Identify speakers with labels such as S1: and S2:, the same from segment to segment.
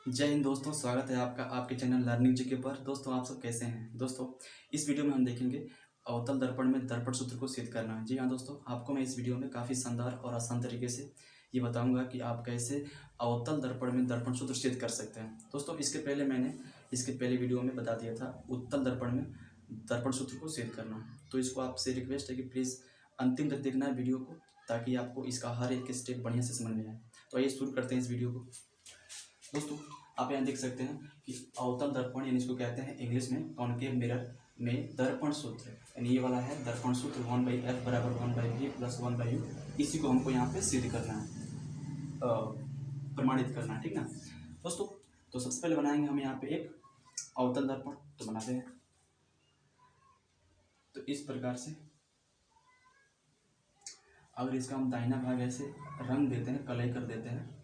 S1: जय हिंद दोस्तों, स्वागत है आपका आपके चैनल लर्निंग जीके पर। दोस्तों आप सब कैसे हैं? दोस्तों इस वीडियो में हम देखेंगे अवतल दर्पण में दर्पण सूत्र को सिद्ध करना है। जी हाँ दोस्तों, आपको मैं इस वीडियो में काफ़ी शानदार और आसान तरीके से ये बताऊंगा कि आप कैसे अवतल दर्पण में दर्पण सूत्र सिद्ध कर सकते हैं। दोस्तों इसके पहले वीडियो में बता दिया था उत्तल दर्पण में दर्पण सूत्र को सिद्ध करना। तो इसको आपसे रिक्वेस्ट है कि प्लीज़ अंतिम तक देखना है वीडियो को, ताकि आपको इसका हर एक स्टेप बढ़िया से समझ में आए। तो आइए शुरू करते हैं इस वीडियो को। दोस्तों आप यहाँ देख सकते हैं कि अवतल दर्पण यानी इसको कहते हैं इंग्लिश में कॉनकेव मिरर में दर्पण सूत्र, यानी ये वाला है दर्पण सूत्र 1/f बराबर 1/v प्लस 1/u। इसी को हमको यहाँ पे सिद्ध करना है, प्रमाणित करना है, ठीक ना दोस्तों। तो सबसे पहले बनाएंगे हम यहाँ पे एक अवतल दर्पण। तो बनाते हैं तो इस प्रकार से। अगर इसका हम दाहिना भाग ऐसे रंग देते हैं, कलई कर देते हैं,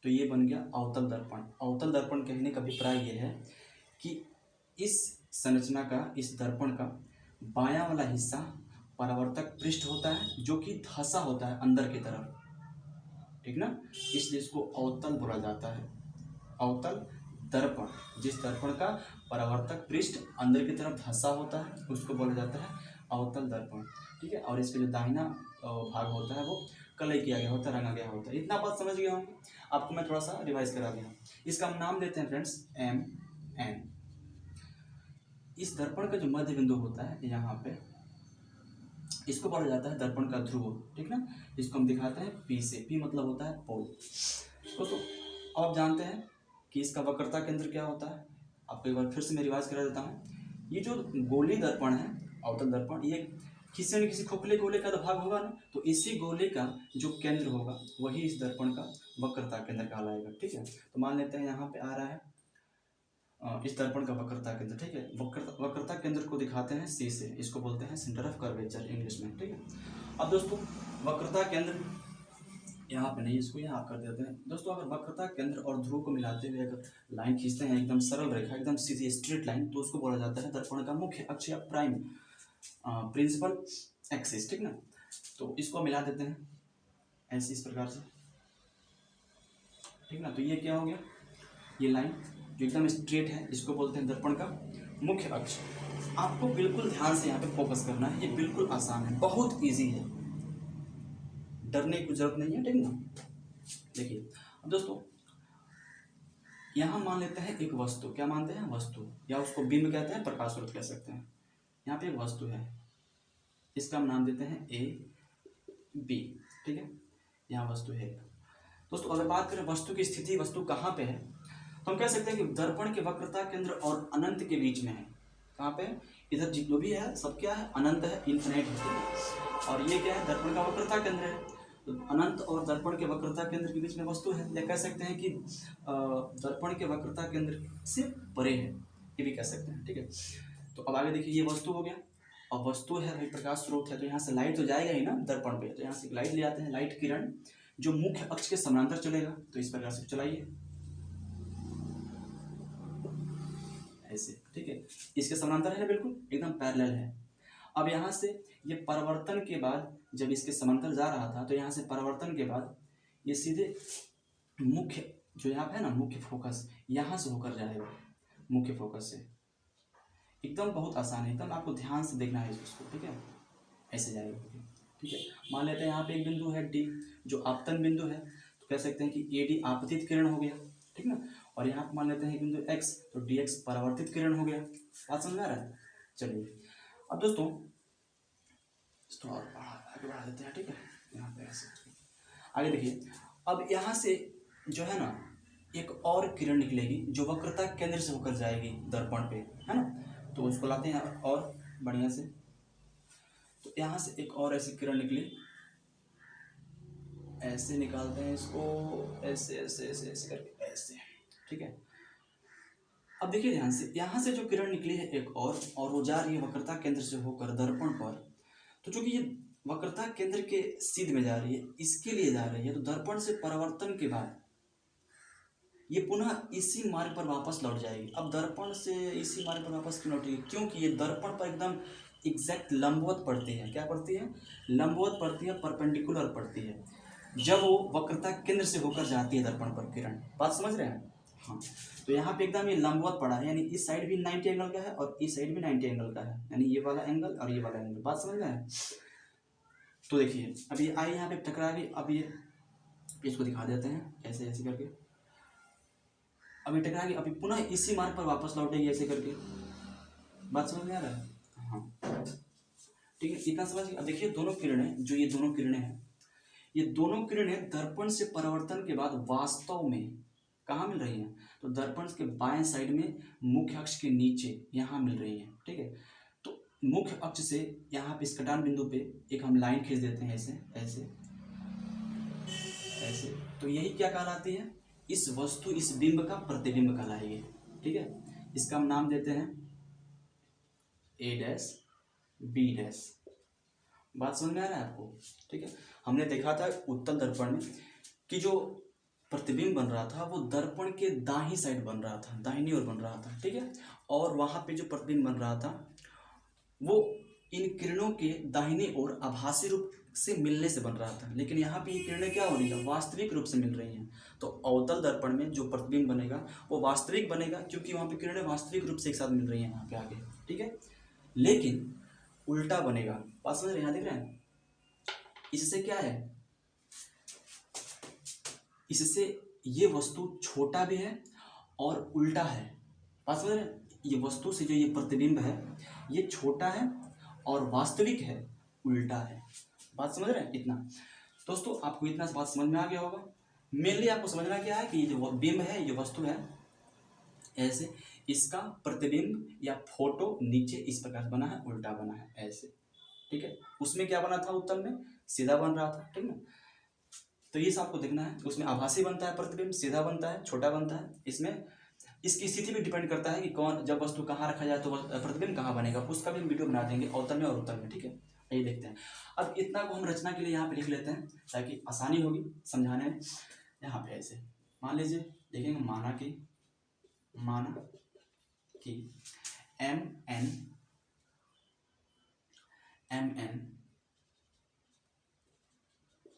S1: तो ये बन गया अवतल दर्पण। अवतल दर्पण कहने का अभिप्राय ये है कि इस संरचना का, इस दर्पण का बायां वाला हिस्सा परावर्तक पृष्ठ होता है जो कि धंसा होता है अंदर की तरफ, ठीक ना। इसलिए इसको अवतल बोला जाता है। अवतल दर्पण, जिस दर्पण का परावर्तक पृष्ठ अंदर की तरफ धंसा होता है उसको बोला जाता है अवतल दर्पण, ठीक है। और इसका जो दाहिना भाग होता है वो कलई किया गया होता है, रंगा गया होता है। इतना बात समझ गया होंगे। आपको मैं थोड़ा सा रिवाइज करा दिया। इसका हम नाम देते हैं फ्रेंड्स एम एन। इस दर्पण का जो मध्य बिंदु होता है यहाँ पे, इसको बोला जाता है दर्पण का ध्रुव, ठीक ना। इसको हम दिखाते हैं पी से। पी मतलब होता है पोल। तो आप जानते हैं कि इसका वक्रता केंद्र क्या होता है। आपको एक बार फिर से मैं रिवाइज करा देता हूँ। ये जो गोली दर्पण है, अवतल दर्पण, ये किसी न किसी खोखले गोले का तो भाग होगा ना, तो इसी गोले का जो केंद्र होगा वही इस दर्पण का वक्रता केंद्र कहलाएगा, ठीक है। तो मान लेते हैं यहाँ पे आ रहा है इस दर्पण का वक्रता केंद्र, ठीक है। वक्रता केंद्र को दिखाते हैं सी से। इसको बोलते हैं सेंटर ऑफ कर्वेचर इंग्लिश में, ठीक है। अब दोस्तों वक्रता केंद्र यहाँ पे नहीं, इसको यहाँ कर देते हैं। दोस्तों अगर वक्रता केंद्र और ध्रुव को मिलाते हुए अगर लाइन खींचते हैं, एकदम सरल रेखा, एकदम सीधी स्ट्रेट लाइन, तो उसको बोला जाता है दर्पण का मुख्य अक्ष या प्राइम प्रिंसिपल एक्सिस, ठीक ना। तो इसको मिला देते हैं ऐसे इस प्रकार से, ठीक ना। तो ये क्या हो गया, ये लाइन जो एकदम स्ट्रेट है इसको बोलते हैं दर्पण का मुख्य अक्ष। आपको बिल्कुल ध्यान से यहाँ पे फोकस करना है। ये बिल्कुल आसान है, बहुत इजी है, डरने की जरूरत नहीं है, ठीक ना। देखिए अब दोस्तों यहाँ मान लेते हैं एक वस्तु, क्या मानते हैं, वस्तु, या उसको बिंब कहते हैं, प्रकाश स्रोत कह सकते हैं। यहाँ पे एक वस्तु है, इसका हम नाम देते हैं ए बी, ठीक है। यहाँ वस्तु है। दोस्तों अगर बात करें वस्तु की स्थिति, वस्तु कहाँ पे है, तो हम कह सकते हैं कि दर्पण के वक्रता केंद्र और अनंत के बीच में है। कहाँ पे, इधर जो भी है सब क्या है, अनंत है, इन्फिनिट है। और ये क्या है, दर्पण का वक्रता केंद्र है। तो अनंत और दर्पण के वक्रता केंद्र के बीच में वस्तु है, या कह सकते हैं कि दर्पण के वक्रता केंद्र से परे है, ये भी कह सकते हैं, ठीक है। तो अब आगे देखिए, ये वस्तु हो गया। और वस्तु है भाई, प्रकाश स्रोत है, तो यहाँ से लाइट तो जाएगा ही ना दर्पण पे। तो यहाँ से लाइट ले आते हैं, लाइट किरण जो मुख्य अक्ष के समानांतर चलेगा। तो इस प्रकार से चलाइए ऐसे, ठीक है। इसके समानांतर है ना, बिल्कुल एकदम पैरेलल है। अब यहाँ से ये परिवर्तन के बाद जब इसके समांतर जा रहा था, तो यहाँ से परिवर्तन के बाद ये सीधे मुख्य जो यहाँ पे है ना, मुख्य फोकस, यहाँ से होकर जाएगा मुख्य फोकस से। एकदम बहुत आसान है, एकदम आपको ध्यान से देखना है इसको, ठीक है। ऐसे जाएगा, ठीक है। मान लेते हैं यहाँ पे एक बिंदु है डी, जो आपतन बिंदु है। तो कह सकते हैं कि ए डी आपतित किरण हो गया, ठीक ना। और यहाँ पे मान लेते हैं बिंदु एक्स, तो डी एक्स परावर्तित किरण हो गया। बात समझ में आ रहा है। चलिए अब दोस्तों इसको और आगे बढ़ा देते हैं, ठीक है। यहाँ पे ऐसे आगे देखिए। अब यहाँ से जो है ना एक और किरण निकलेगी जो वक्रता केंद्र से होकर जाएगी दर्पण पे, है ना। तो उसको लाते हैं और बढ़िया से। तो यहाँ से एक और ऐसी किरण निकली, ऐसे निकालते हैं इसको, ऐसे ऐसे ऐसे ऐसे करके ऐसे, ठीक है। अब देखिए ध्यान से, यहाँ से जो किरण निकली है एक और वो जा रही है वक्रता केंद्र से होकर दर्पण पर। तो चूंकि ये वक्रता केंद्र के सीध में जा रही है, इसके लिए जा रही है, तो दर्पण से परावर्तन के बाद ये पुनः इसी मार्ग पर वापस लौट जाएगी। अब दर्पण से इसी मार्ग पर वापस क्यों लौटेगी, क्योंकि ये दर्पण पर एकदम एग्जैक्ट लंबवत पड़ती है। क्या पड़ती है? लंबवत पड़ती है, परपेंडिकुलर पड़ती है, जब वो वक्रता केंद्र से होकर जाती है दर्पण पर किरण। बात समझ रहे हैं? हाँ, तो यहाँ पे एकदम ये लंबवत पड़ा है, यानी इस साइड भी 90 एंगल का है और इस साइड भी 90 एंगल का है, यानी ये वाला एंगल और ये वाला एंगल। बात समझ रहे हैं? तो देखिए अब ये आई यहाँ पे टकरा गई। अब ये इसको दिखा देते हैं ऐसे ऐसे करके। अब ये टकरा गई, अभी पुनः इसी मार्ग पर वापस लौटेगी ऐसे करके। बात समझ में आ रहा है? हाँ, ठीक है, इतना समझ। अब देखिए दोनों किरणें, जो ये दोनों किरणें हैं, ये दोनों किरणें दर्पण से परावर्तन के बाद वास्तव में कहाँ मिल रही हैं? तो दर्पण के बाएं साइड में मुख्य अक्ष के नीचे यहाँ मिल रही हैं। ठीक है, तो मुख्य अक्ष से यहाँ पे इस कटान बिंदु पे एक हम लाइन खींच देते हैं ऐसे ऐसे ऐसे। तो यही क्या कहलाती है? इस वस्तु, इस बिंब का प्रतिबिंब कहलाएगी। ठीक है, इसका हम नाम देते हैं ए डैश बी डैश। बात समझ में आ रहा है आपको? ठीक है, हमने देखा था उत्तल दर्पण में कि जो प्रतिबिंब बन रहा था वो दर्पण के दाहिनी साइड बन रहा था, दाहिनी ओर बन रहा था। ठीक है, और वहाँ पे जो प्रतिबिंब बन रहा था वो इन किरणों के दाहिनी ओर आभासी रूप से मिलने से बन रहा था, लेकिन यहाँ पे ये किरणें क्या हो रही है? वास्तविक रूप से मिल रही हैं। तो अवतल दर्पण में जो प्रतिबिंब बनेगा वो वास्तविक बनेगा, क्योंकि वहाँ पे किरणें वास्तविक रूप से एक साथ मिल रही हैं यहाँ पे आगे। ठीक है, लेकिन उल्टा बनेगा। बात समझ रहे हैं? यहाँ देख रहे हैं, इससे क्या है? इससे ये वस्तु छोटा भी है और उल्टा है। बात समझ रहे हैं? ये वस्तु से जो ये प्रतिबिंब है ये छोटा है और वास्तविक है उल्टा है। बात समझ रहे हैं? इतना दोस्तों आपको इतना बात समझ में आ गया होगा। मेनली आपको समझना क्या है कि ये जो बिंब है, ये वस्तु है ऐसे, इसका प्रतिबिंब या फोटो नीचे इस प्रकार बना है, उल्टा बना है ऐसे। ठीक है, उसमें क्या बना था? उत्तल में सीधा बन रहा था। ठीक है, तो ये सब आपको देखना है। उसमें आभासी बनता है प्रतिबिंब, सीधा बनता है, छोटा बनता है। इसमें इसकी स्थिति भी डिपेंड करता है कि कौन, जब वस्तु कहाँ रखा जाए तो प्रतिबिंब कहाँ बनेगा, उसका भी हम वीडियो बना देंगे अवतल में और उत्तल में। ठीक है, यही देखते हैं। अब इतना को हम रचना के लिए यहाँ पे लिख लेते हैं ताकि आसानी होगी समझाने में। यहाँ पे ऐसे मान लीजिए, देखेंगे माना कि एम एन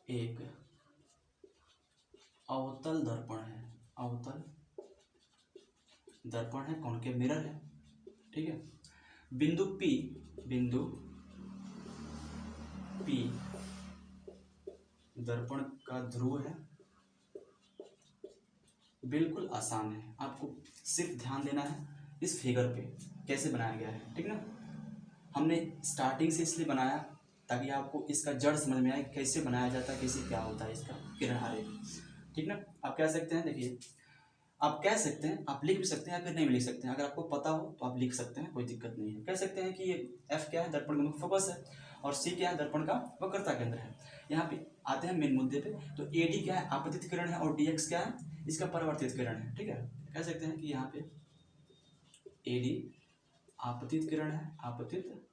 S1: एक अवतल दर्पण है, अवतल दर्पण है, कॉनकेव मिरर है। ठीक है, बिंदु P दर्पण का ध्रुव है। बिल्कुल आसान है, आपको सिर्फ ध्यान देना है इस फिगर पे कैसे बनाया गया है। ठीक ना, हमने स्टार्टिंग से इसलिए बनाया ताकि आपको इसका जड़ समझ में आए, कैसे बनाया जाता है, कैसे क्या होता है इसका किरण आरेख। ठीक ना, आप कह सकते हैं, देखिए आप कह सकते हैं, आप लिख भी सकते हैं या फिर नहीं भी लिख सकते हैं। अगर आपको पता हो तो आप लिख सकते हैं, कोई दिक्कत नहीं है। कह सकते हैं कि ये F क्या है? दर्पण का मुख्य फोकस है, और C क्या है? दर्पण का वक्रता केंद्र है। यहाँ पे आते हैं मेन मुद्दे पे। तो AD क्या है? आपतित किरण है, और DX क्या है? इसका परावर्तित किरण है। ठीक है, कह सकते हैं कि यहाँ पे AD आपतित किरण है, आपतित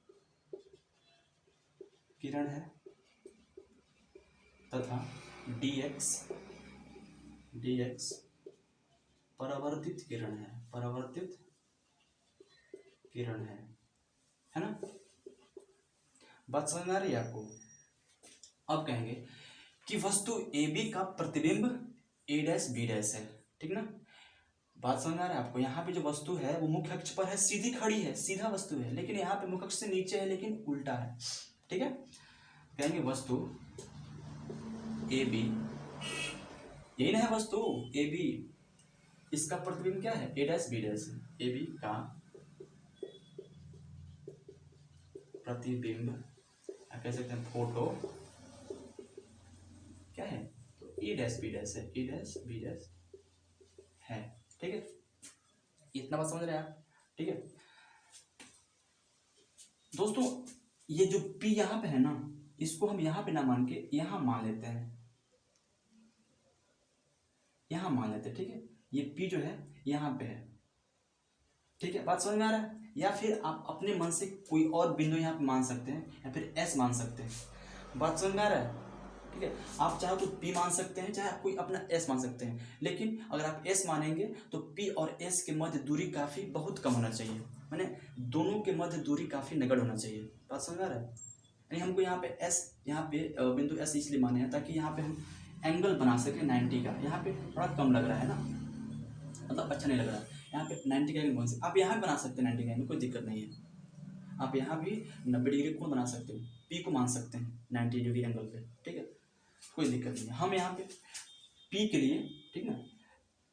S1: किरण है, तथा DX परावर्तित किरण है, परावर्तित किरण है ना? बात समझ में आ रही है आपको? अब कहेंगे कि वस्तु AB का प्रतिबिंब A डैश B डैश है। ठीक ना, बात समझ में आ रहा है आपको? यहाँ पे जो वस्तु है वो मुख्य अक्ष पर है, सीधी खड़ी है, सीधा वस्तु है, लेकिन यहाँ पे मुख्य अक्ष से नीचे है, लेकिन उल्टा है। ठीक है, कहेंगे वस्तु AB, यही ना है वस्तु AB, इसका प्रतिबिंब क्या है? A डैश B डैश है। AB का प्रतिबिंब कह सकते हैं फोटो क्या है? तो A डैश B डैश है, A डैश B डैश है। ठीक है, इतना बात समझ रहे हैं आप? ठीक है दोस्तों, ये जो P यहाँ पे है ना, इसको हम यहाँ पे ना मान के यहाँ मान लेते हैं, यहाँ मान लेते हैं। ठीक है, ये P जो है यहाँ पे है। ठीक है, बात समझ में आ रहा है? या फिर आप अपने मन से कोई और बिंदु यहाँ पे मान सकते हैं, या फिर S मान सकते हैं। बात समझ में आ रहा है? ठीक है, आप चाहे तो P मान सकते हैं, चाहे आप कोई अपना S मान सकते हैं, लेकिन अगर आप S मानेंगे तो P और S के मध्य दूरी काफ़ी बहुत कम होना चाहिए। मैंने दोनों के मध्य दूरी काफ़ी निकट होना चाहिए। बात समझ आ रहा है? यानी हमको यहाँ पे एस, यहाँ पे बिंदु एस इसलिए माने हैं ताकि यहाँ पे हम एंगल बना सकें 90 का। यहाँ पे थोड़ा कम लग रहा है ना, मतलब अच्छा नहीं लग रहा है। यहाँ पे 90 का एंगल बन सकते, आप यहाँ भी बना सकते हैं 90 का एंगल, कोई दिक्कत नहीं है। आप यहाँ भी 90 डिग्री कोण बना सकते हो, पी को मान सकते हैं 90 डिग्री एंगल पे, ठीक है, कोई दिक्कत नहीं है। हम यहाँ पे पी के लिए, ठीक है,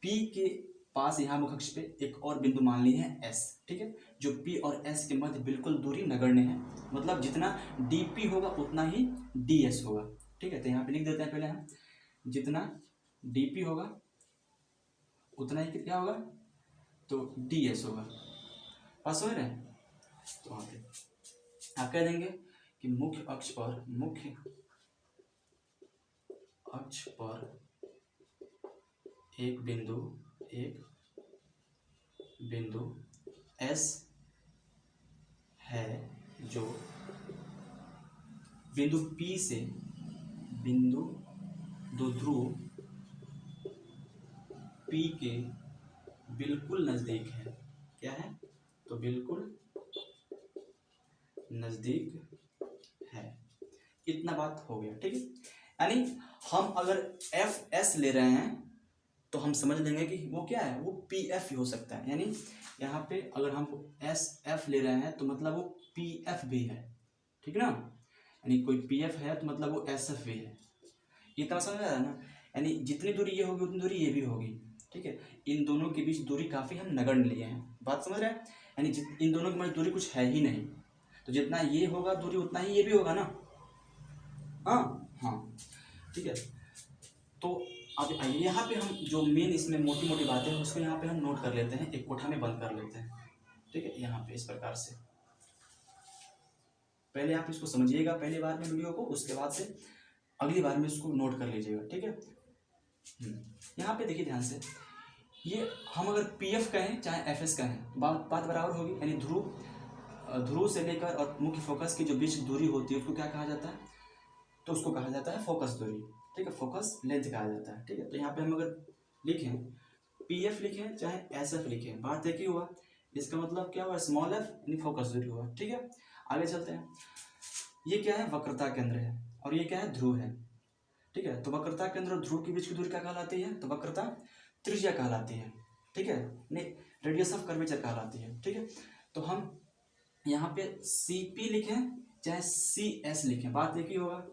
S1: पी के पास यहाँ मुख अक्ष पे एक और बिंदु मान लिए हैं एस, ठीक है, जो पी और एस के मध्य बिल्कुल दूरी नगण्य है, मतलब जितना डी पी होगा उतना ही डी एस होगा, ठीक है। तो यहाँ पे लिख देते हैं पहले हम, जितना डी पी होगा उतना ही क्या होगा, तो डी एस होगा। पास हो रहे हैं? तो वहाँ पे आप कह देंगे कि मुख्य अक्ष पर एक बिंदु एस है जो बिंदु पी से दो ध्रुव पी के बिल्कुल नज़दीक है। क्या है? तो बिल्कुल नज़दीक है। इतना बात हो गया, ठीक है। यानी हम अगर एफ एस ले रहे हैं तो हम समझ लेंगे कि वो क्या है, वो पी एफ हो सकता है। यानी यहाँ पे अगर हम एस एफ ले रहे हैं तो मतलब वो पी एफ भी है, ठीक है ना। यानी कोई पी एफ है तो मतलब वो एस एफ भी है। इतना समझ आ रहा है ना। यानी जितनी दूरी ये होगी उतनी दूरी ये भी होगी, ठीक है। इन दोनों के बीच दूरी काफ़ी हम नगण्य लिए हैं। बात समझ रहे हैं? यानी इन दोनों के बीच दूरी कुछ है ही नहीं, तो जितना ये होगा दूरी उतना ही ये भी होगा ना। हाँ, ठीक है। तो अब आइए यहाँ पे हम जो मेन इसमें मोटी मोटी बातें हैं उसको यहाँ पे हम नोट कर लेते हैं, एक कोठा में बंद कर लेते हैं, ठीक है। यहाँ पे इस प्रकार से पहले आप इसको समझिएगा पहली बार में वीडियो को, उसके बाद से अगली बार में इसको नोट कर लीजिएगा, ठीक है। यहाँ पे देखिए ध्यान से, ये हम अगर पी एफ कहें चाहे एफ एस कहें बात बराबर होगी। यानी ध्रुव से लेकर और मुख्य फोकस की जो बीच दूरी होती है उसको क्या कहा जाता है, तो उसको कहा जाता है फोकस दूरी, ठीक है, फोकस लेंथ कहा जाता है, ठीक है। तो यहाँ पे हम अगर लिखें पी एफ लिखें चाहे एस एफ लिखें, बात एक ही हुआ। इसका मतलब क्या हुआ, स्मॉल एफ यानी फोकस दूरी हुआ, ठीक है। आगे चलते हैं। ये क्या है, वक्रता केंद्र है और ये क्या है, ध्रुव है, ठीक है। तो वक्रता केंद्र और ध्रुव के बीच की दूरी क्या कहलाती है, तो वक्रता त्रिज्या कहलाती है, ठीक है, नहीं रेडियस ऑफ कर्वेचर कहलाती है, ठीक है। तो हम यहाँ पे सी पी लिखें चाहे सी एस लिखें, बात एक ही होगा।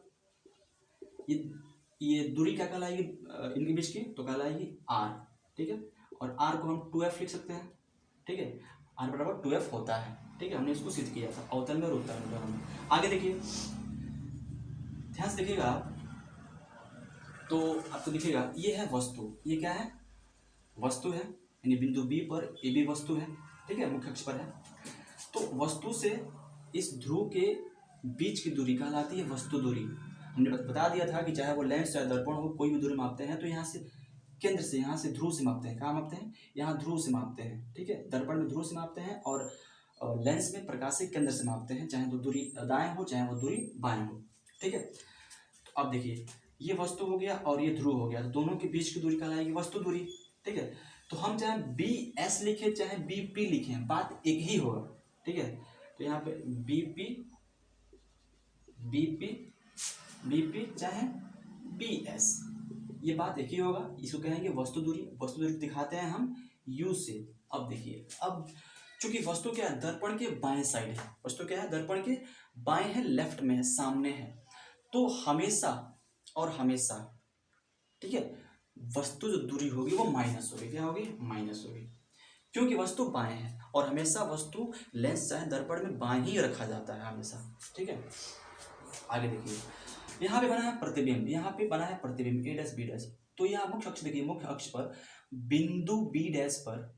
S1: ये दूरी क्या कहलाएगी इनके बीच की, तो कहलाएगी आर, ठीक है। और आर को हम 2f लिख सकते हैं, ठीक है, आर बराबर 2f होता है, ठीक है। हमने इसको सिद्ध किया था अवतल में और उत्तल में दोनों में। आगे देखिए, ध्यान से देखिएगा आप, तो आपको दिखेगा ये है वस्तु, ये क्या है, वस्तु है, यानी बिंदु बी पर ए बी वस्तु है, ठीक है, मुख्य अक्ष पर है। तो वस्तु से इस ध्रुव के बीच की दूरी कहलाती है वस्तु दूरी। हमने बता दिया था कि चाहे वो लेंस चाहे दर्पण हो, कोई भी दूरी मापते हैं तो यहाँ से केंद्र से, यहाँ से ध्रुव से मापते हैं। कहाँ मापते हैं, यहाँ ध्रुव से मापते हैं, ठीक है। दर्पण में ध्रुव से मापते हैं और लेंस में प्रकाश के केंद्र से मापते हैं, चाहे वो दूरी दाएं हो चाहे वो दूरी बाएं हो, ठीक है। तो अब देखिए ये वस्तु हो गया और ये ध्रुव हो गया, तो दोनों के बीच की दूरी कहलाएगी वस्तु दूरी, ठीक है। तो हम चाहे बी एस लिखें चाहे बी पी लिखें, बात एक ही होगा, ठीक है। तो यहाँ पे बी पी चाहे बी एस, ये बात एक ही होगा। इसको कहेंगे वस्तु दूरी दिखाते हैं हम यू से। अब देखिए, अब चूंकि वस्तु क्या है, दर्पण के बाएं साइड है, वस्तु क्या है, दर्पण के बाएं है, लेफ्ट में है, सामने है, तो हमेशा और हमेशा, ठीक है, वस्तु जो दूरी होगी वो माइनस होगी। क्या होगी, माइनस होगी, क्योंकि वस्तु बाएं है और हमेशा वस्तु लेंस चाहे दर्पण में बाएं ही रखा जाता है हमेशा, ठीक है। आगे देखिए, यहाँ पे बना है प्रतिबिंब, यहाँ पे बना है प्रतिबिंब ए डैश बी डैश। तो यहाँ मुख्य अक्ष देखिए, मुख्य अक्ष पर बिंदु बी डैश पर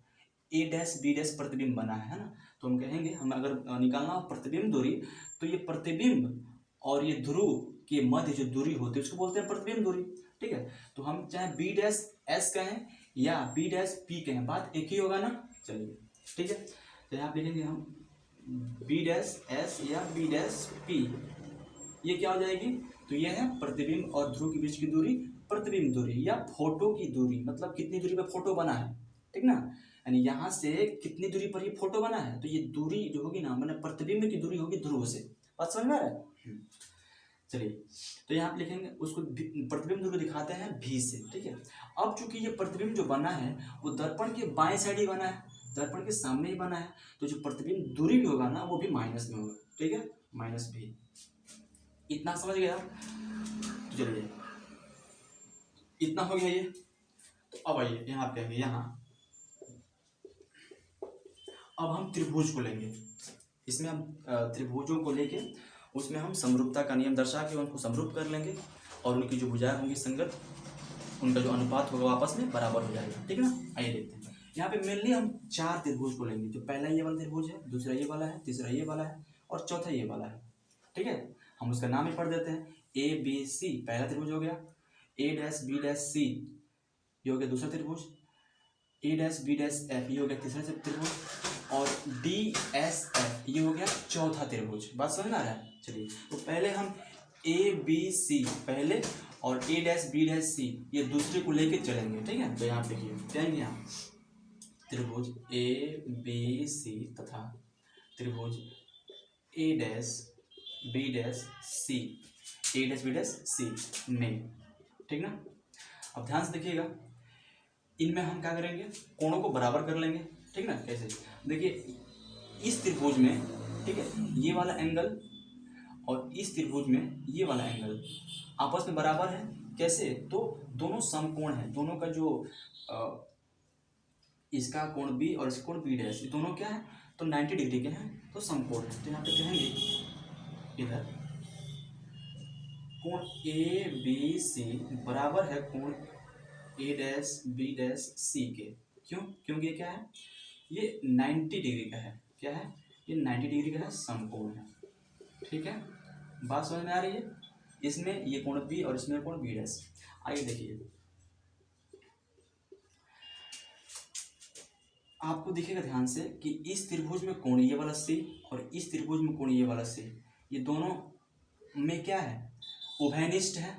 S1: ए डैश बी डैश प्रतिबिंब बना है ना। तो हम कहेंगे, हम अगर निकालना हो प्रतिबिंब दूरी, तो ये प्रतिबिंब और ये ध्रुव के मध्य जो दूरी होती है उसको बोलते हैं प्रतिबिंब दूरी, ठीक है। तो हम चाहे बी डैश एस कहें या बी डैश पी कहें, बात एक ही होगा ना। चलिए, ठीक है। तो यहाँ लिखेंगे हम बी डैश एस या बी डैश पी, ये क्या हो जाएगी, तो ये है प्रतिबिंब और ध्रुव के बीच की दूरी प्रतिबिंब दूरी या फोटो की दूरी, मतलब कितनी दूरी पे फोटो बना है, ठीक ना। यानी यहाँ से कितनी दूरी पर ये फोटो बना है, तो ये दूरी जो होगी ना, मतलब प्रतिबिंब की दूरी होगी ध्रुव से। बात समझ में आ रहा है? चलिए, तो यहाँ पे लिखेंगे उसको प्रतिबिंब दूरी दिखाते हैं भी से, ठीक है। अब चूंकि ये प्रतिबिंब जो बना है वो दर्पण के बाएं साइड ही बना है, दर्पण के सामने ही बना है, तो जो प्रतिबिंब दूरी भी होगा ना वो भी माइनस में होगा, ठीक है, माइनस भी। इतना समझ गया आप? तो चलिए, इतना हो गया ये। तो अब आइए यहाँ पे, यहाँ अब हम त्रिभुज को लेंगे। इसमें हम त्रिभुजों को लेके उसमें हम समरूपता का नियम दर्शा के उनको समरूप कर लेंगे, और उनकी जो भुजाएं होंगी संगत, उनका जो अनुपात होगा आपस में बराबर हो जाएगा, ठीक है ना। आइए देखते हैं। यहाँ पे मेनली हम 4 त्रिभुज को लेंगे। जो पहला ये वाला त्रिभुज है, दूसरा ये वाला है, तीसरा ये वाला है, और चौथा ये वाला है, ठीक है। हम उसका नाम ही पढ़ देते हैं। ए बी सी पहला त्रिभुज हो गया, ए डैश बी डैश सी ये हो गया दूसरा त्रिभुज, ए डैश बी डैश एफ ये हो गया तीसरा त्रिभुज, और डी एस एफ ये हो गया चौथा त्रिभुज। बात समझ में आ रहा है? चलिए, तो पहले हम ए बी सी पहले और ए डैश बी डैश सी ये दूसरे को लेके चलेंगे, ठीक है। तो यहाँ पे देखिए जाएंगे यहाँ, त्रिभुज ए बी सी तथा त्रिभुज ए डैश बी डैश सी, ए डैश बी डैश सी में, ठीक ना। अब ध्यान से देखिएगा, इनमें हम क्या करेंगे, कोणों को बराबर कर लेंगे, ठीक ना। कैसे? देखिए, इस त्रिभुज में, ठीक है, ये वाला एंगल और इस त्रिभुज में ये वाला एंगल आपस में बराबर है। कैसे? तो दोनों समकोण है, दोनों का जो इसका कोण बी और इसका कोण बी डैश, ये दोनों क्या है, तो 90 डिग्री के हैं, तो समकोण है। तो यहाँ पे कहेंगे इधर कोण ए बी सी बराबर है कोण ए डैश बी डैश सी के। क्यों? क्योंकि ये क्या है, ये 90 डिग्री का है। क्या है? ये 90 डिग्री का है, समकोण है, ठीक है। बात समझ में आ रही है? इसमें ये कोण बी और इसमें कोण बी डैश। आइए देखिए, आपको दिखेगा ध्यान से कि इस त्रिभुज में कोण ये वाला सी और इस त्रिभुज में कोण ये वाला सी, ये दोनों में क्या है, उभयनिष्ठ है।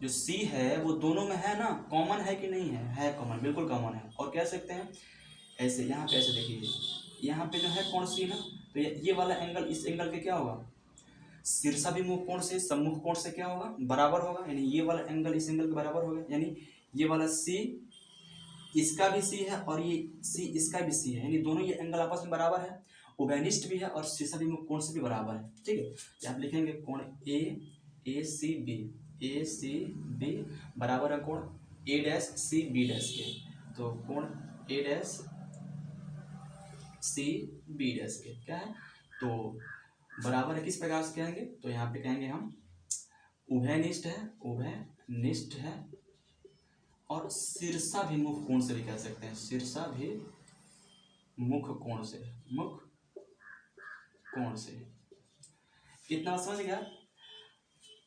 S1: जो सी है वो दोनों में है ना, कॉमन है कि नहीं है? है कॉमन, बिल्कुल कॉमन है। और कह सकते हैं ऐसे, यहाँ पे ऐसे देखिए, यहाँ पे जो है कोण सी ना, तो ये वाला एंगल इस एंगल के क्या होगा, शीर्षाभिमुख कोण से सम्मुख कोण से क्या होगा, बराबर होगा। यानी ये वाला एंगल इस एंगल के बराबर होगा। यानी ये वाला सी इसका भी सी है और ये सी इसका भी सी है, यानी दोनों ये एंगल आपस में बराबर है, उभयनिष्ठ भी है और शीर्षाभिमुख कोण से भी बराबर है, ठीक है। यहाँ पे लिखेंगे कोण ए सी बी बराबर है कोण ए डैश सी बी डैश के। तो कोण ए डैश सी बी डैश के क्या है, तो बराबर है। किस प्रकार से कहेंगे, तो यहाँ पे कहेंगे हम उभयनिष्ठ है और शीर्षाभिमुख कोण से भी कह सकते हैं, शीर्षाभिमुख कोण से, मुख कोण से। इतना समझ गया?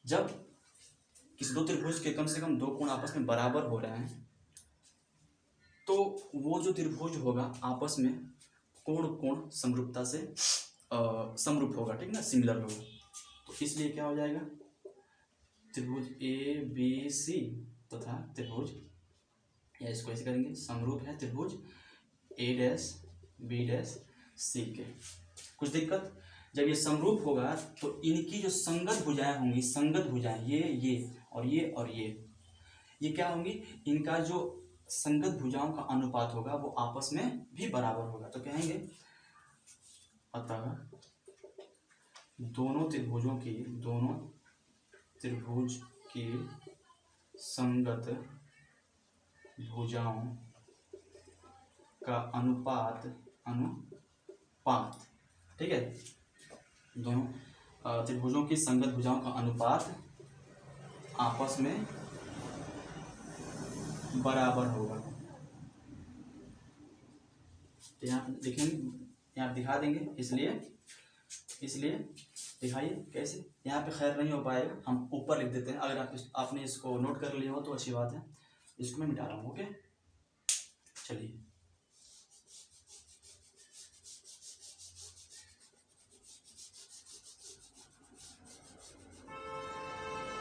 S1: जब किसी दो त्रिभुज के कम से कम दो कोण आपस में बराबर हो रहे हैं, तो वो जो त्रिभुज होगा आपस में कोण समरूपता से समरूप होगा, ठीक ना, सिमिलर होगा। तो इसलिए क्या हो जाएगा, त्रिभुज ए बी सी तथा त्रिभुज, या इसको ऐसे करेंगे, समरूप है त्रिभुज ए डैश बी डैश सी के। कुछ दिक्कत? जब ये समरूप होगा तो इनकी जो संगत भुजाएं होंगी, संगत भुजाएं ये और ये क्या होंगी, इनका जो संगत भुजाओं का अनुपात होगा वो आपस में भी बराबर होगा। तो कहेंगे अतः दोनों त्रिभुज की संगत भुजाओं का अनुपात, ठीक है, दोनों त्रिभुजों की संगत भुजाओं का अनुपात आपस में बराबर होगा। तो यहाँ देखेंगे, यहाँ दिखा देंगे, इसलिए दिखाइए कैसे। यहाँ पे खैर नहीं हो पाएगा, हम ऊपर लिख देते हैं। अगर आपने इसको नोट कर लिया हो तो अच्छी बात है, इसको मैं मिटा रहा हूँ। ओके, चलिए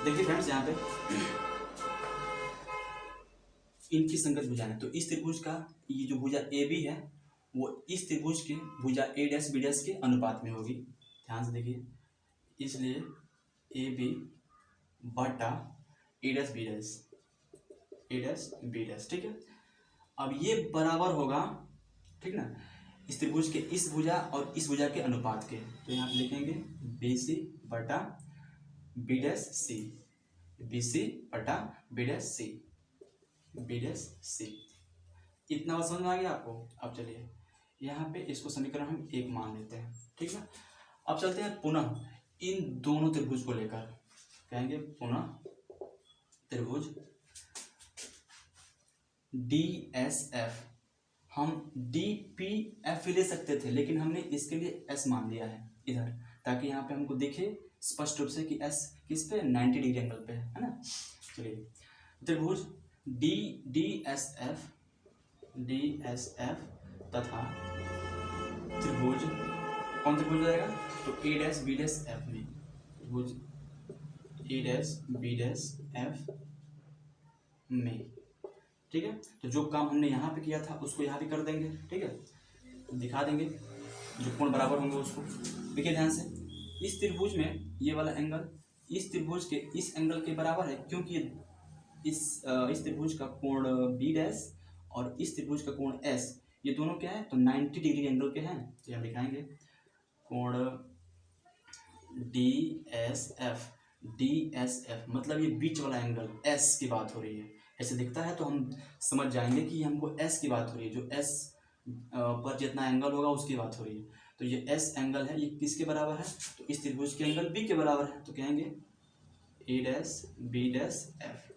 S1: देखिए फ्रेंड्स, यहाँ पे इनकी संगत भुजाएं हैं। तो इस त्रिभुज का ये जो भुजा ए बी है वो इस त्रिभुज के भुजा ए डैश बी डैश के अनुपात में होगी। ध्यान से देखिए, इसलिए ए बी बटा ए डैश बी डैश, ए डैश बी डैश, ठीक है। अब ये बराबर होगा, ठीक ना, इस त्रिभुज के इस भुजा और इस भुजा के अनुपात के। तो यहाँ पे लिखेंगे बी सी बटा B dash C, B C बटा B dash C, B dash C. इतना बात समझ में आ गया आपको। अब चलिए यहाँ पे इसको समीकरण हम 1 मान लेते हैं, ठीक है। अब चलते हैं पुनः इन दोनों त्रिभुज को लेकर, कहेंगे पुनः त्रिभुज डी एस एफ। हम डी पी एफ ले सकते थे, लेकिन हमने इसके लिए एस मान लिया है इधर, ताकि यहाँ पे हमको दिखे स्पष्ट रूप से कि एस किस पे 90 डिग्री एंगल पे है ना। चलिए त्रिभुज डी डी एस एफ तथा त्रिभुज, कौन त्रिभुज हो जाएगा, तो ए डैश बी डैश एफ में, त्रिभुज ए डैश बी डैश एफ में, ठीक है। तो जो काम हमने यहाँ पे किया था उसको यहाँ भी कर देंगे, ठीक है, दिखा देंगे जो कोण बराबर होंगे उसको। देखिए ध्यान से, इस त्रिभुज में ये वाला एंगल इस त्रिभुज के इस एंगल के बराबर है, क्योंकि इस त्रिभुज का कोण बी डैश और इस त्रिभुज का कोण एस, ये दोनों क्या है, तो 90 डिग्री एंगल के हैं। तो यहाँ दिखाएंगे कोण डी एस एफ, मतलब ये बीच वाला एंगल एस की बात हो रही है। ऐसे दिखता है तो हम समझ जाएंगे कि हमको एस की बात हो रही है, जो एस पर जितना एंगल होगा उसकी बात हो रही है। तो ये एस एंगल है, ये किसके बराबर है, तो इस त्रिभुज के एंगल बी के बराबर है। तो कहेंगे ए डैश बी डैश एफ,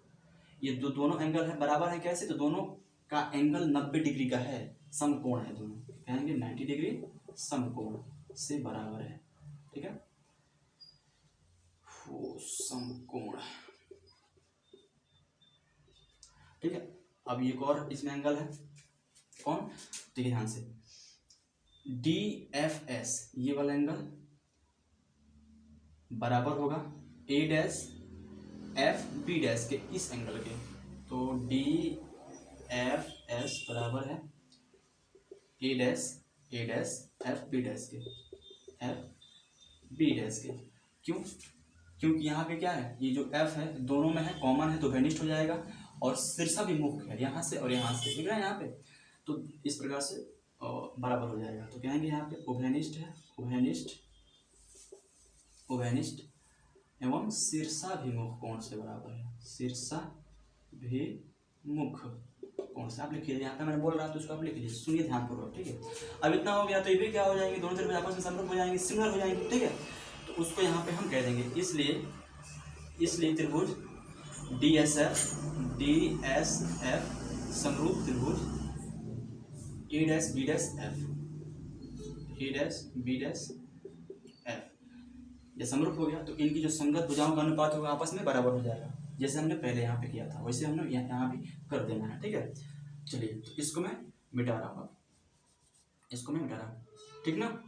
S1: ये दोनों एंगल है बराबर है। कैसे, तो दोनों का एंगल 90 डिग्री का है, समकोण है दोनों, कहेंगे 90 डिग्री समकोण से बराबर है, ठीक है, वो समकोण, ठीक है। अब एक और इसमें एंगल है, कौन, देखिए ध्यान से, डी एफ एस, ये वाला एंगल बराबर होगा ए डैश एफ बी डैश के इस एंगल के। तो डी एफ एस बराबर है ए डैश एफ बी डैश के, एफ बी डैश के। क्यों, क्योंकि यहाँ पे क्या है, ये जो एफ है दोनों में है, कॉमन है, तो वेनिस्ट हो जाएगा, और शीर्षा भी मुख्य है, यहाँ से और यहाँ से, ठीक है यहाँ पे। तो इस प्रकार से बराबर हो जाएगा। तो कहेंगे यहाँ पे उभयनिष्ठ है, उभयनिष्ठ एवं शीर्षाभिमुख कोण से बराबर है, शीर्षाभिमुख कोण से। आप लिखिए, यहाँ पे मैंने बोल रहा तो उसको आप लिख लीजिए, सुनिए ध्यानपूर्वक, ठीक है। अब इतना हो गया, तो ये भी क्या हो जाएंगे, दोनों त्रिभुज आपस में समरूप हो जाएंगे, सिमिलर हो जाएंगे, ठीक है। तो उसको यहाँ पे हम कह देंगे, इसलिए त्रिभुज डी एस एफ समरूप त्रिभुज ए डैश बी डैश एफ, ये समरूप हो गया। तो इनकी जो संगत भुजाओं का अनुपात होगा आपस में बराबर हो जाएगा, जैसे हमने पहले यहाँ पे किया था वैसे हमने यहाँ भी कर देना है, ठीक है। चलिए तो इसको मैं मिटा रहा हूँ, ठीक ना।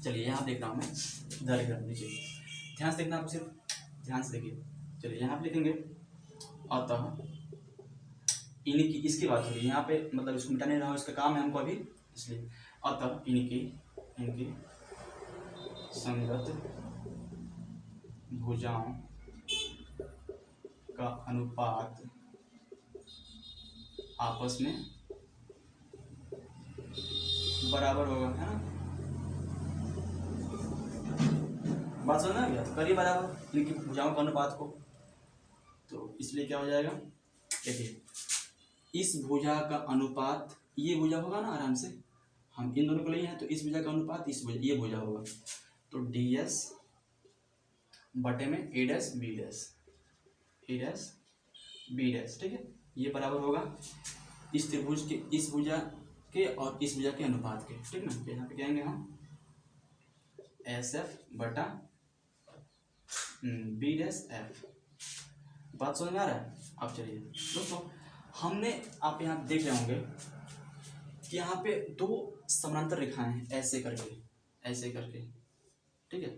S1: चलिए यहाँ देख रहा हूँ मैं, इधर नीचे ध्यान से देखना, आपको सिर्फ ध्यान से देखिए। चलिए यहाँ पे लिखेंगे अतः इनकी, इसकी बात हो रही है यहाँ पे, मतलब इसको मिटा नहीं रहा हूँ, इसका काम है हमको अभी, इसलिए अतः इनकी संगत भुजाओं का अनुपात आपस में बराबर होगा, है ना। बात समझ में आ गया, तो करिए बराबर इनकी भुजाओं का अनुपात को। तो इसलिए क्या हो जाएगा, देखिए इस भुजा का अनुपात, ये भुजा होगा ना, आराम से हम इन दोनों को लिए हैं, तो इस भुजा का अनुपात इस भुजा, ये भुजा होगा, तो डी एस बटे में ए डैश बी डैश, ठीक है। ये बराबर होगा इस त्रिभुज के इस भुजा के और इस भुजा के अनुपात के, ठीक ना। तो यहाँ पे कहेंगे हम एस एफ बटा बी डैश एफ। बात समझ में आ रहा है। अब चलिए दोस्तों, हमने, आप यहाँ देख रहे होंगे कि यहाँ पे दो समानांतर रेखाएं हैं, ऐसे करके, ठीक है।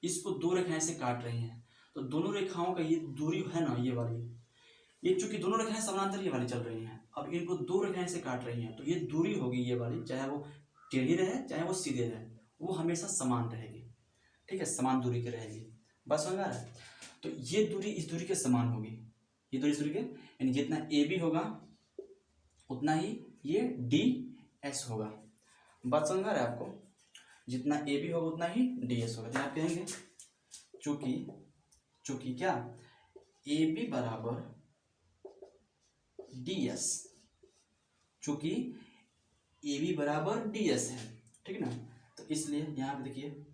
S1: इसको दो रेखाएं से काट रही हैं, तो दोनों रेखाओं का ये दूरी है ना, ये वाली, ये चूंकि दोनों रेखाएं समानांतर ये वाली चल रही हैं, अब इनको दो रेखाएं से काट रही हैं, तो ये दूरी होगी ये वाली, चाहे वो टेढ़ी रहे चाहे वो सीधे रहे, वो हमेशा समान रहेगी। ठीक है, समान दूरी की रहेगी। बस समझ आ रहा है? तो ये दूरी इस दूरी के समान होगी, ये दूरी इस दूरी के, यानी जितना ए बी होगा उतना ही ये डी एस होगा। बात समझ आ रहा है आपको? जितना ए बी होगा उतना ही डी एस होगा। तो आप कहेंगे चूंकि क्या ए बी बराबर डी एस, चूंकि ए बी बराबर डी एस है, ठीक ना, तो इसलिए यहां पे देखिए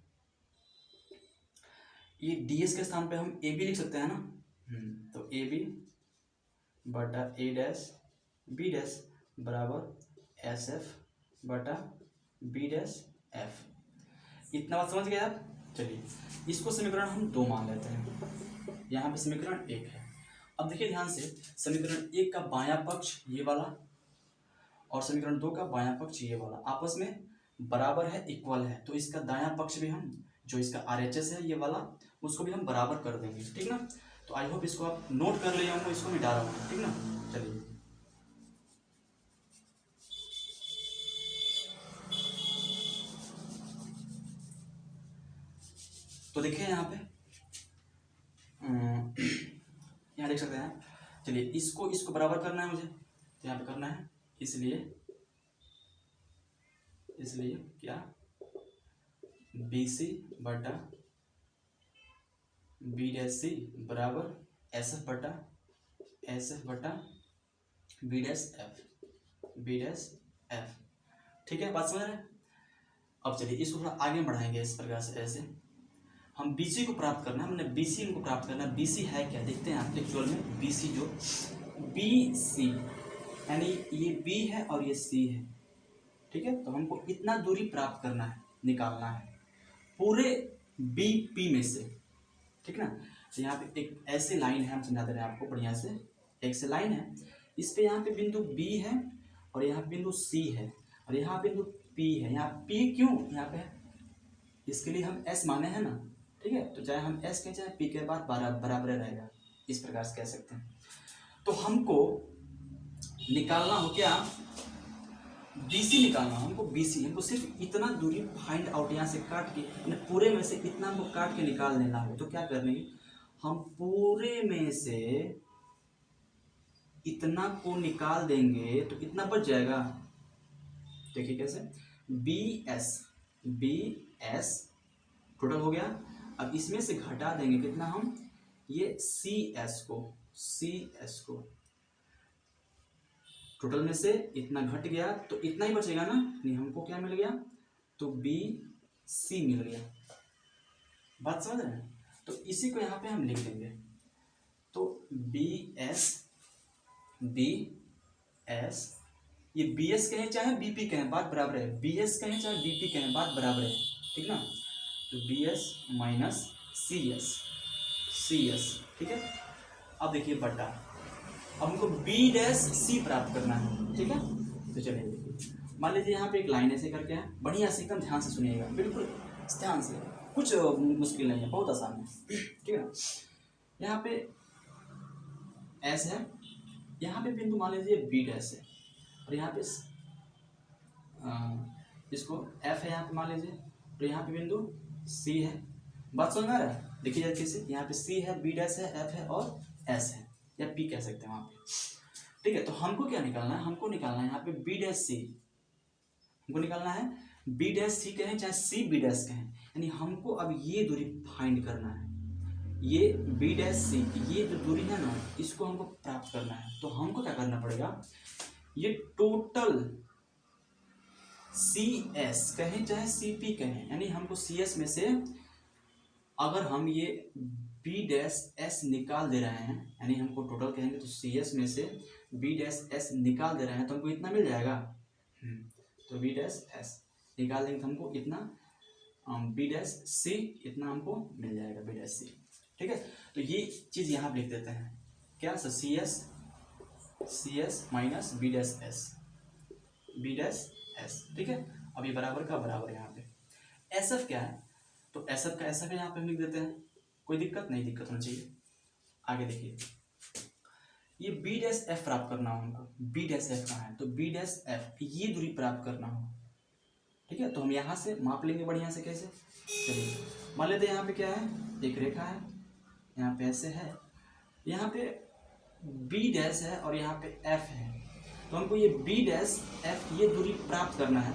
S1: ये डी एस के स्थान पे हम ए बी लिख सकते हैं ना। तो ए बी बटा ए डैश बी डैश बराबर एस एफ बटा बी डैश एफ। इतना बात समझ गए आप? चलिए इसको समीकरण हम 2 मान लेते हैं, यहाँ पे समीकरण 1 है। अब देखिए ध्यान से, समीकरण 1 का बायां पक्ष ये वाला और समीकरण 2 का बायां पक्ष ये वाला आपस में बराबर है, इक्वल है, तो इसका दायां पक्ष भी हम, जो इसका RHS है ये वाला, उसको भी हम बराबर कर देंगे। ठीक ना? तो आई होप इसको आप नोट कर लिए होंगे, इसको मिटा रहा हूँ। ठीक ना? चलिए तो देखिए यहाँ पे यहाँ देख सकते हैं। चलिए इसको बराबर करना है मुझे, तो यहाँ पे करना है, इसलिए क्या BC बटा BC बराबर SF बटा BF। ठीक है, बात समझ रहे हैं? अब चलिए इसको थोड़ा आगे बढ़ाएंगे इस प्रकार से। ऐसे हम BC को प्राप्त करना है, हमने BC को प्राप्त करना है। BC है क्या, देखते हैं आप एक्चुअल में। BC जो BC यानी ये B है और ये C है। ठीक है, तो हमको इतना दूरी प्राप्त करना है, निकालना है पूरे BP में से। ठीक ना? तो यहाँ पे एक ऐसी लाइन है, हम समझा दे रहे हैं आपको बढ़िया से। एक से लाइन है, इस पे यहाँ पे बिंदु B है और यहाँ पे बिंदु C है और यहाँ बिंदु P है। यहाँ P क्यों यहाँ पे, इसके लिए हम S माने हैं ना। ठीक है, तो चाहे हम S कहें चाहे P के बाद बराबर रहेगा, इस प्रकार से कह सकते हैं। तो हमको निकालना हो क्या, BC निकालना, हमको BC, हमको सिर्फ इतना दूरी फाइंड आउट, यहाँ से काट के पूरे में से इतना हमको काट के निकाल लेना हो। तो क्या करने, हम पूरे में से इतना को निकाल देंगे तो इतना बच जाएगा। देखिए कैसे, BS टोटल हो गया। अब इसमें से घटा देंगे कितना हम, ये CS को टोटल में से इतना घट गया तो इतना ही बचेगा ना, नहीं हमको क्या मिल गया, तो BC मिल गया। बात समझ रहे हैं? तो इसी को यहाँ पे हम लिख देंगे। तो BS ये BS कहें चाहे BP कहें, बात बराबर है। BS कहें चाहे BP कहें, बात बराबर है। ठीक ना? तो BS माइनस CS। ठीक है, अब देखिए बटा, अब हमको BC प्राप्त करना है। ठीक है, तो चलिए देखिए, मान लीजिए यहाँ पे एक लाइन ऐसे करके है, बढ़िया से एकदम ध्यान से सुनिएगा, बिल्कुल ध्यान से, कुछ मुश्किल नहीं है, बहुत आसान है। ठीक है, यहाँ पे S है, यहाँ पे बिंदु मान लीजिए B' है और यहाँ पे इसको F है यहाँ पे मान लीजिए, तो यहाँ पे बिंदु C है। बात समझ में आ रहा है? देखिए जरा कैसे, यहाँ पे C है, B' है, F है और S है, या P कह सकते हैं वहाँ पे। ठीक है, तो हमको क्या निकालना है, हमको निकालना है यहाँ पे BC, हमको निकालना है BC कहें चाहे CB' कहें, यानी हमको अब ये दूरी फाइंड करना है। ये BC, ये जो दूरी है ना, इसको हमको प्राप्त करना है। तो हमको क्या करना पड़ेगा, ये टोटल CS कहें चाहे CP कहें, यानी हमको CS में से अगर हम ये BS निकाल दे रहे हैं, यानी हमको टोटल कहेंगे तो CS में से BS निकाल दे रहे हैं, तो हमको इतना मिल जाएगा। तो BS निकाल देंगे तो हमको इतना BC इतना हमको मिल जाएगा, BC। ठीक है, तो ये चीज़ यहाँ लिख देते हैं क्या, CS माइनस BS। ठीक है, अब ये बराबर का बराबर यहाँ पे SF क्या है, तो एसएफ का ऐसा यहाँ पे हम लिख देते हैं, कोई दिक्कत नहीं, दिक्कत होना चाहिए। आगे देखिए, ये बी डैश एफ प्राप्त करना हो हमको, बी डैश एफ कहाँ है, तो बी डैश एफ ये दूरी प्राप्त करना हो, ठीक है। तो हम यहाँ से माप लेंगे बढ़िया से, कैसे, चलिए मान लेते हैं यहाँ पे क्या है, एक रेखा है, यहाँ पे ऐसे है, यहाँ पे बी डैश है और यहाँ पे एफ है। तो हमको ये बी डैश एफ ये दूरी प्राप्त करना है,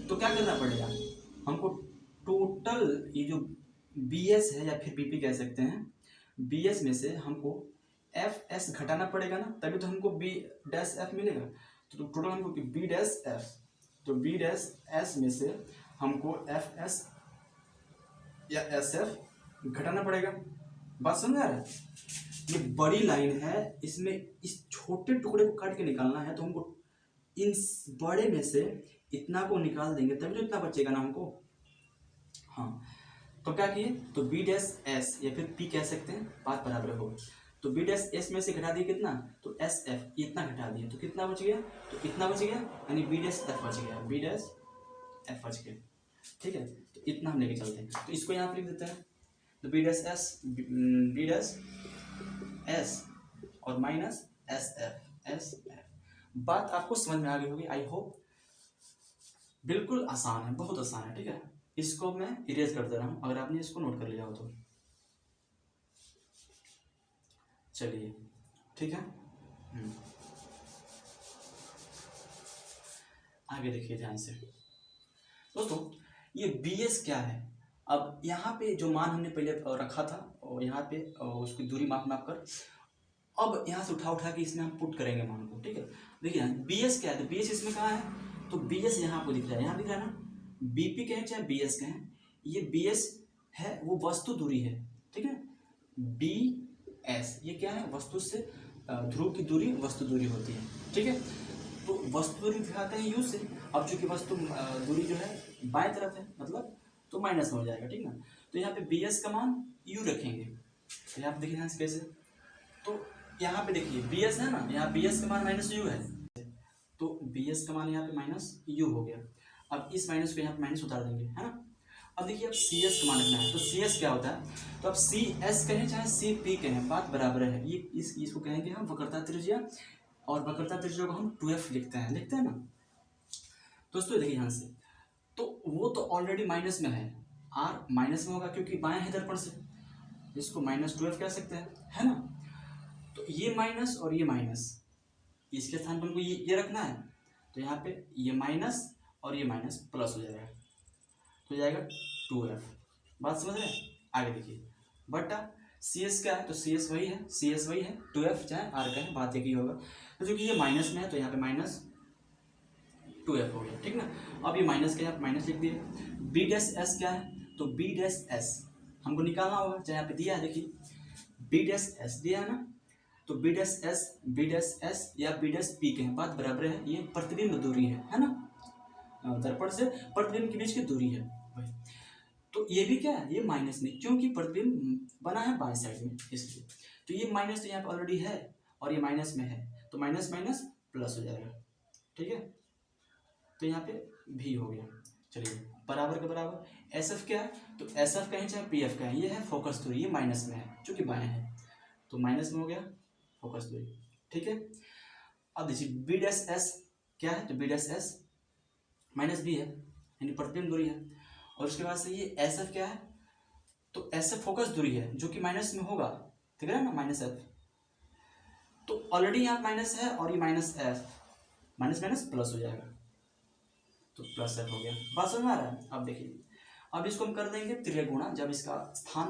S1: तो क्या करना पड़ेगा हमको, टोटल ये जो बी एस है या फिर बी पी कह सकते हैं, बी एस में से हमको एफ एस घटाना पड़ेगा ना, तभी तो हमको बी डैश एफ मिलेगा। तो टोटल हमको बी डैश एफ, तो बी डैश एस में से हमको एफ एस या एस एफ घटाना पड़ेगा। बात समझ आ रहा है? ये बड़ी लाइन है, इसमें इस छोटे टुकड़े को काट के निकालना है, तो हमको इन बड़े में से इतना को निकाल देंगे तभी तो इतना बचेगा ना हमको। हाँ, तो क्या किए, तो बी डैश एस या फिर पी कह सकते हैं, बात बराबर हो। तो बी डैश एस में से घटा दिए कितना, तो एस एफ इतना घटा दिए, तो कितना बच गया, तो इतना बच गया, यानी बी डैश एफ बच गया, बी डैश एफ बच गया, ठीक है। तो इतना हम लेके चलते हैं, तो इसको यहाँ पे लिख देते हैं, तो B dash S, B dash S और minus S F, S F. बात आपको समझ में आ गई होगी, आई होप। बिल्कुल आसान है, बहुत आसान है, ठीक है। इसको मैं इरेज कर दे रहा हूं, अगर आपने इसको नोट कर लिया हो तो चलिए, ठीक है। आगे देखिए ध्यान से दोस्तों, ये बी एस क्या है। अब यहाँ पे जो मान हमने पहले रखा था और यहाँ पे उसकी दूरी माप कर, अब यहाँ से उठा के इसमें हम पुट करेंगे मान को, ठीक है। देखिए बी एस क्या है, तो बी एस इसमें कहाँ है, तो बी एस यहाँ आपको दिख रहा है, यहाँ दिख रहा है ना, बीपी कहें चाहे बी एस कहें, ये बी एस है वो वस्तु दूरी है, ठीक है। बी एस ये क्या है, वस्तु से ध्रुव की दूरी वस्तु दूरी होती है, ठीक है। तो वस्तु दूरी दिखाते हैं यू से। अब चूंकि वस्तु दूरी जो है बाएं तरफ है, मतलब तो माइनस में हो जाएगा, ठीक ना। तो यहाँ पे बी एस का मान यू रखेंगे, तो यहाँ पे देखिए कैसे, तो यहाँ पे देखिए बी एस है ना, यहाँ बी एस का मान माइनस यू है, तो बी एस का मान यहाँ पे माइनस यू हो गया। अब इस माइनस को यहाँ पे माइनस उतार देंगे, है ना। अब देखिए अब सी एस का मान रखना है, तो सी एस क्या होता है, तो अब सी एस कहें चाहे सी पी कहें, बात बराबर है। ये इसको कहेंगे हम वक्रता त्रिज्या, और वक्रता त्रिज्या को हम 2f लिखते हैं ना दोस्तों। देखिए यहाँ से, तो वो तो ऑलरेडी माइनस में है, आर माइनस में होगा क्योंकि बाएं है दर्पण से, इसको -2f कह सकते हैं, है ना। तो ये माइनस और ये माइनस, इसके स्थान पर हमको ये रखना है, तो यहाँ पे ये माइनस और ये माइनस प्लस हो जाएगा, तो जाएगा 2f। बात समझ रहे हैं? आगे देखिए, बटा सी एस क्या है, तो सी एस वही है, सी एस वही है, 2f चाहे आर का है, बात एक ही होगा। तो जो कि ये माइनस में है, तो यहाँ पे -2f हो गया, ठीक ना। अब ये माइनस के यहाँ पे माइनस लिख दिए। बी डैश एस क्या है, तो बी डैश एस हमको निकालना होगा, चाहे यहाँ पे दिया है, देखिए बी डैश एस दिया है ना, तो बी डैश एस या बी डैश पी के हैं, बात बराबर है। ये प्रतिबिंब दूरी है ना, दर्पण से प्रतिबिंब के बीच की दूरी है भाई। तो ये भी क्या है, ये माइनस में, क्योंकि प्रतिबिंब बना है बाएं साइड में, इसलिए। तो ये माइनस तो यहाँ पे ऑलरेडी है और ये माइनस में है, तो माइनस माइनस प्लस हो जाएगा, ठीक है। तो यहाँ पे भी हो गया। चलिए बराबर का बराबर एस एफ क्या है, तो एस एफ कहें चाहे पी एफ का है, ये है फोकस दूरी, ये माइनस में है चूँकि बाएं है, तो माइनस में हो गया फोकस दूरी, ठीक है। अब देखिए बी डैश एस क्या है, तो B dash S minus B है, यानी प्रतिबिंब दूरी है। और उसके बाद से ये एस एफ क्या है, तो एस एफ फोकस दूरी है जो कि माइनस में होगा, ठीक है ना, माइनस एफ। तो ऑलरेडी यहाँ माइनस है और ये minus F, minus minus plus हो जाएगा, तो प्लस एफ हो गया। बात समझ में आ रहा है? अब देखिए, अब इसको हम कर देंगे त्रिगुणा, जब इसका स्थान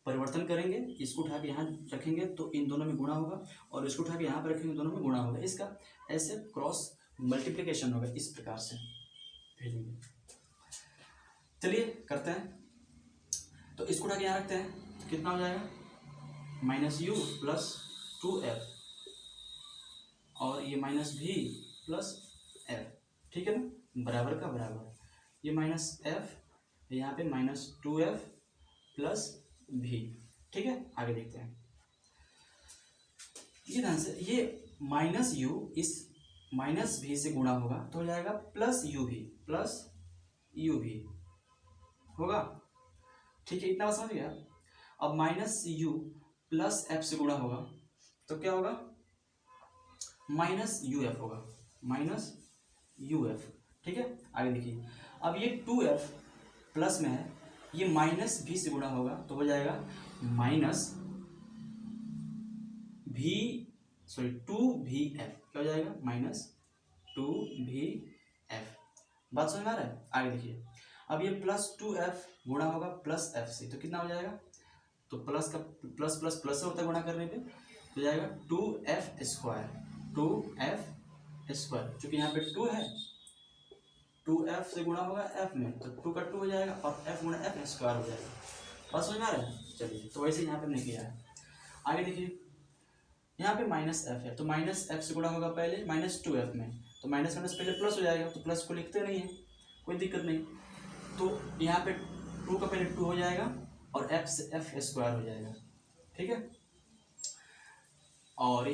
S1: परिवर्तन करेंगे, इसको उठा के यहाँ रखेंगे तो इन दोनों में गुणा होगा, और इसको उठा के यहाँ पर रखेंगे दोनों में गुणा होगा, इसका ऐसे क्रॉस मल्टीप्लिकेशन होगा, इस प्रकार से भेजेंगे। चलिए करते हैं, तो इसको उठा के यहाँ रखते हैं, तो कितना हो जाएगा, -u + 2f और ये -v + f, ठीक है ना, बराबर का बराबर। ये -f यहाँ पे -2f + v, ठीक है। आगे देखते हैं, ये ध्यान से, ये -u इस -v से गुणा होगा तो हो जाएगा +uv होगा, ठीक है, इतना बात समझ गया। अब माइनस यू प्लस एफ से गुणा होगा तो क्या होगा, माइनस यू एफ होगा, माइनस यू एफ। ठीक है, आगे देखिए, अब ये टू एफ प्लस में है, ये माइनस भी से गुणा होगा तो हो जाएगा माइनस भी, सॉरी टू भी एफ, क्या हो जाएगा, माइनस टू भी एफ। बात समझ में आ रहा है। आगे देखिए, अब ये प्लस टू एफ गुणा होगा प्लस एफ से, तो कितना हो जाएगा, तो प्लस का प्लस प्लस प्लस होता है गुणा करने पे, तो जाएगा two F square, two F square, चूंकि यहाँ पे टू है, टू एफ से गुणा होगा एफ में, तो टू का टू हो जाएगा और एफ गुणा एफ स्क्वायर हो जाएगा। बात समझ में आ रहा है। चलिए, तो वैसे यहाँ पे हमने किया है। आगे देखिए, यहाँ पे माइनस एफ है, तो माइनस एफ से गुणा होगा पहले माइनस टू एफ में, तो माइनस माइनस पहले प्लस हो जाएगा, तो प्लस को लिखते नहीं है, कोई दिक्कत नहीं। तो यहाँ पे टू का पहले टू हो जाएगा और एफ से एफ स्क्वायर हो जाएगा। ठीक है, और ये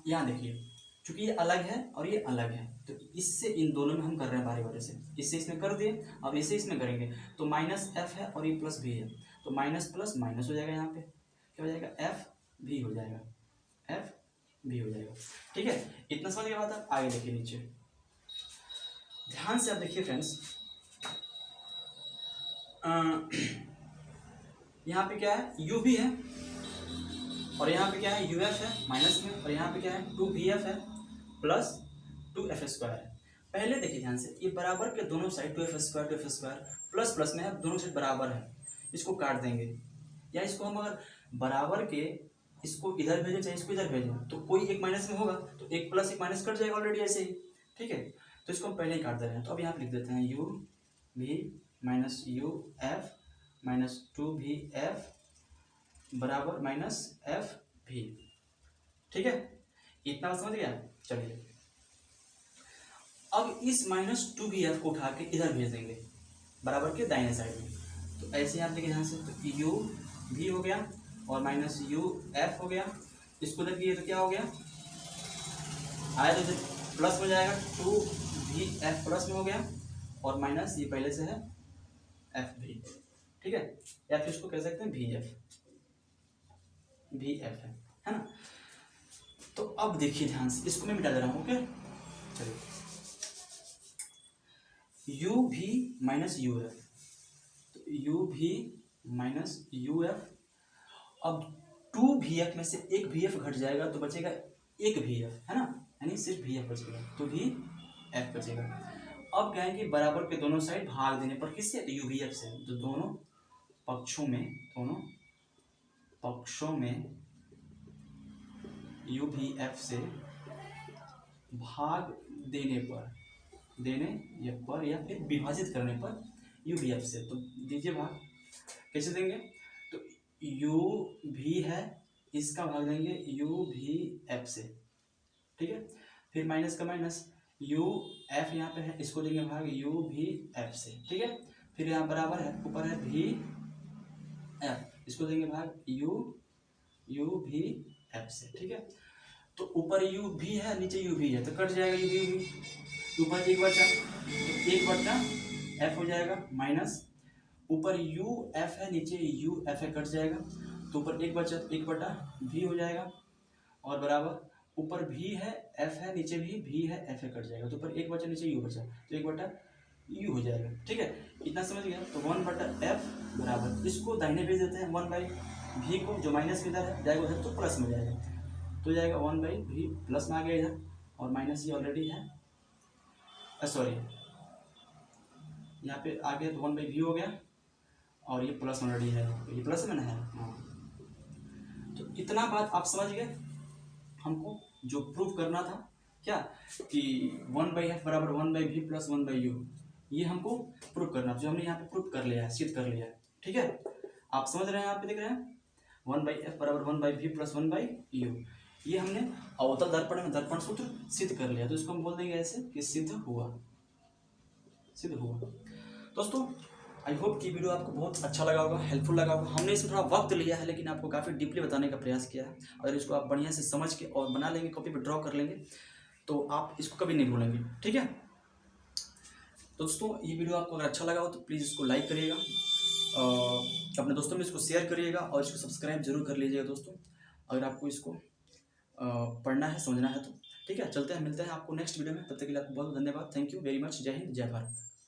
S1: यहाँ देखिए, चूंकि ये अलग है और ये अलग है, तो इससे इन दोनों में हम कर रहे हैं बारी बारी से, इससे इसमें कर दिए, अब इसे इसमें करेंगे, तो माइनस एफ है और ये प्लस भी है, तो माइनस प्लस माइनस हो जाएगा, यहाँ पे क्या हो जाएगा, एफ भी हो जाएगा, एफ भी हो जाएगा। ठीक है, इतना समझ गया बात। आप आगे देखिए, नीचे ध्यान से आप देखिए फ्रेंड्स, यहाँ पे क्या है, यू भी है और यहाँ पे क्या है, यू एफ है माइनस में, और यहाँ पे क्या है, टू भी एफ है प्लस टू एफ स्क्वायर है। पहले देखिए ध्यान से, ये बराबर के दोनों side two F square plus plus में है, दोनों साइड बराबर है, इसको काट देंगे, या इसको हम अगर बराबर के इसको इधर भेजें चाहे इसको इधर भेजें, तो कोई एक माइनस में होगा, तो एक प्लस एक माइनस कट जाएगा ऑलरेडी ऐसे ही। ठीक है, तो इसको हम पहले ही काट दे रहे हैं, तो अब यहाँ पे लिख देते हैं यू भी minus U F minus two भी एफ बराबर माइनस एफ भी। ठीक है, इतना समझ गया। चलिए, अब इस माइनस टू भी एफ को उठा के इधर भेज देंगे बराबर के दाहिने साइड में, तो ऐसे आप देखिए ध्यान से, तो यू भी हो गया और माइनस यू एफ हो गया, इसको इधर किए तो क्या हो गया, आया तो इधर प्लस हो जाएगा, टू भी एफ प्लस में हो गया और माइनस ये पहले से है एफ भी। ठीक है, या फिर इसको कह सकते हैं भी एफ, भी एफ है ना। तो अब देखिए ध्यान से, इसको मैं मिटा दे रहा हूँ। ओके, चलिए, यू भी माइनस यू एफ, तो यू भी माइनस यू एफ, अब टू भी एफ में से एक भी एफ घट जाएगा तो बचेगा एक भी एफ, है ना, यानी सिर्फ भी एफ बचेगा, तो भी एफ बचेगा। अब कहेंगे बराबर के दोनों साइड भाग देने पर किससे, यू भी एफ से, तो दोनों पक्षों में यू भी एफ से भाग देने पर या फिर विभाजित करने पर यू भी एफ से, तो दीजिए भाग, कैसे देंगे, तो यू भी है, इसका भाग देंगे यू भी एफ से। ठीक है, फिर माइनस का माइनस, यू एफ यहाँ पे है, इसको देंगे भाग यू भी एफ से। ठीक है, फिर यहाँ बराबर है, ऊपर है भी एफ, इसको देंगे भाग यू भी एफ से। ठीक है, तो ऊपर यू भी है नीचे यू भी है, तो कट जाएगा यू भी, ऊपर एक बचा, तो एक बचा एफ हो जाएगा, माइनस ऊपर यू एफ है नीचे यू एफ है, कट जाएगा, तो ऊपर एक बचा तो एक बटा भी हो जाएगा, और बराबर ऊपर भी है एफ है नीचे भी है एफ है, कट जाएगा, तो ऊपर एक बचा नीचे यू बचा, तो एक बटा यू हो जाएगा। ठीक है, इतना समझ गया। तो वन बटा एफ बराबर, इसको दाहिने भेज देते हैं, वन बाई भी को, जो माइनस में इधर है जाएगा उधर तो प्लस में जाएगा, तो जाएगा वन बाई भी प्लस में आ गया इधर, और माइनस ये ऑलरेडी है, सॉरी यहाँ पे आ गया तो वन बाई भी हो गया, और ये प्लस ऑलरेडी है, ये प्लस में ना है। हाँ, तो इतना बात आप समझ गए। हमको जो प्रूफ करना था क्या, कि वन बाई एफ बराबर वन बाई भी प्लस वन बाई यू, ये हमको प्रूफ करना, जो हमने यहाँ पे प्रूफ कर लिया है, सिद्ध कर लिया है। ठीक है, आप समझ रहे हैं, यहाँ पे देख रहे हैं, वन बाई एफ बराबर वन बाई भी प्लस वन बाई यू, ये हमने अवतल दर्पण में दर्पण सूत्र सिद्ध कर लिया, तो इसको हम बोल देंगे ऐसे कि सिद्ध हुआ। दोस्तों, आई होप कि वीडियो आपको बहुत अच्छा लगा होगा, हेल्पफुल लगा होगा। हमने इसमें थोड़ा वक्त लिया है, लेकिन आपको काफ़ी डीपली बताने का प्रयास किया है। अगर इसको आप बढ़िया से समझ के और बना लेंगे, कॉपी पे ड्रॉ कर लेंगे, तो आप इसको कभी नहीं भूलेंगे। ठीक है दोस्तों, ये वीडियो आपको अगर अच्छा लगा हो तो प्लीज़ इसको लाइक करिएगा, अपने दोस्तों में इसको शेयर करिएगा और इसको सब्सक्राइब जरूर कर लीजिएगा दोस्तों, अगर आपको इसको पढ़ना है, समझना है तो। ठीक है, चलते हैं, मिलते हैं आपको नेक्स्ट वीडियो में, तब तक के लिए आपको बहुत बहुत धन्यवाद। Thank you very much. जय हिंद, जय भारत।